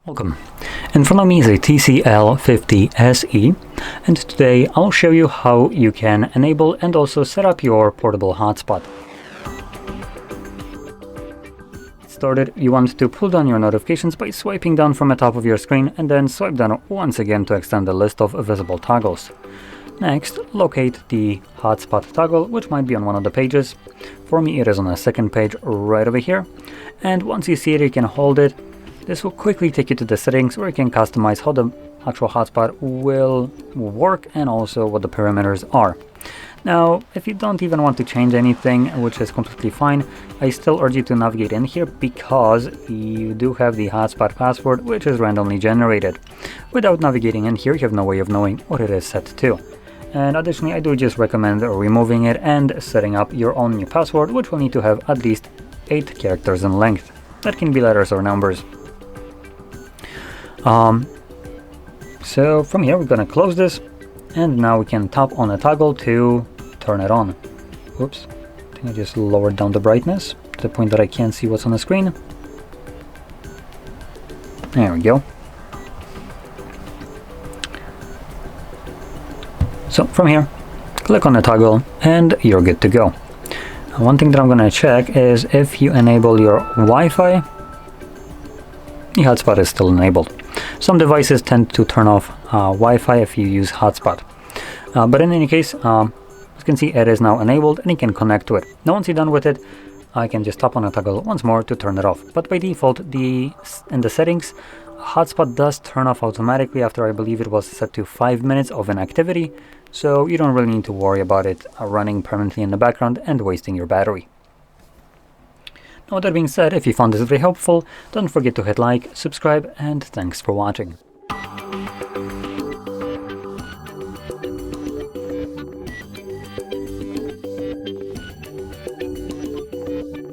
Welcome. In front of me is a TCL 50SE, and today I'll show you how you can enable and also set up your portable hotspot. To get started, you want to pull down your notifications by swiping down from the top of your screen and then swipe down once again to extend the list of visible toggles. Next, locate the hotspot toggle, which might be on one of the pages. For me, it is on the second page right over here. And once you see it, you can hold it. This will quickly take you to the settings where you can customize how the actual hotspot will work and also what the parameters are. Now, if you don't even want to change anything, which is completely fine, I still urge you to navigate in here because you do have the hotspot password, which is randomly generated. Without navigating in here, you have no way of knowing what it is set to. And additionally, I do just recommend removing it and setting up your own new password, which will need to have at least 8 characters in length. That can be letters or numbers. So from here, we're going to close this, and now we can tap on a toggle to turn it on. Oops, I think I just lowered down the brightness to the point that I can't see what's on the screen. There we go. So from here, click on the toggle and you're good to go. One thing that I'm going to check is if you enable your Wi-Fi, the hotspot is still enabled. Some devices tend to turn off Wi-Fi if you use hotspot. But in any case, as you can see, it is now enabled and you can connect to it. Now once you're done with it, I can just tap on the toggle once more to turn it off. But by default, in the settings, hotspot does turn off automatically after I believe it was set to 5 minutes of inactivity, so you don't really need to worry about it running permanently in the background and wasting your battery. Now, with that being said, if you found this very helpful, don't forget to hit like, subscribe, and thanks for watching.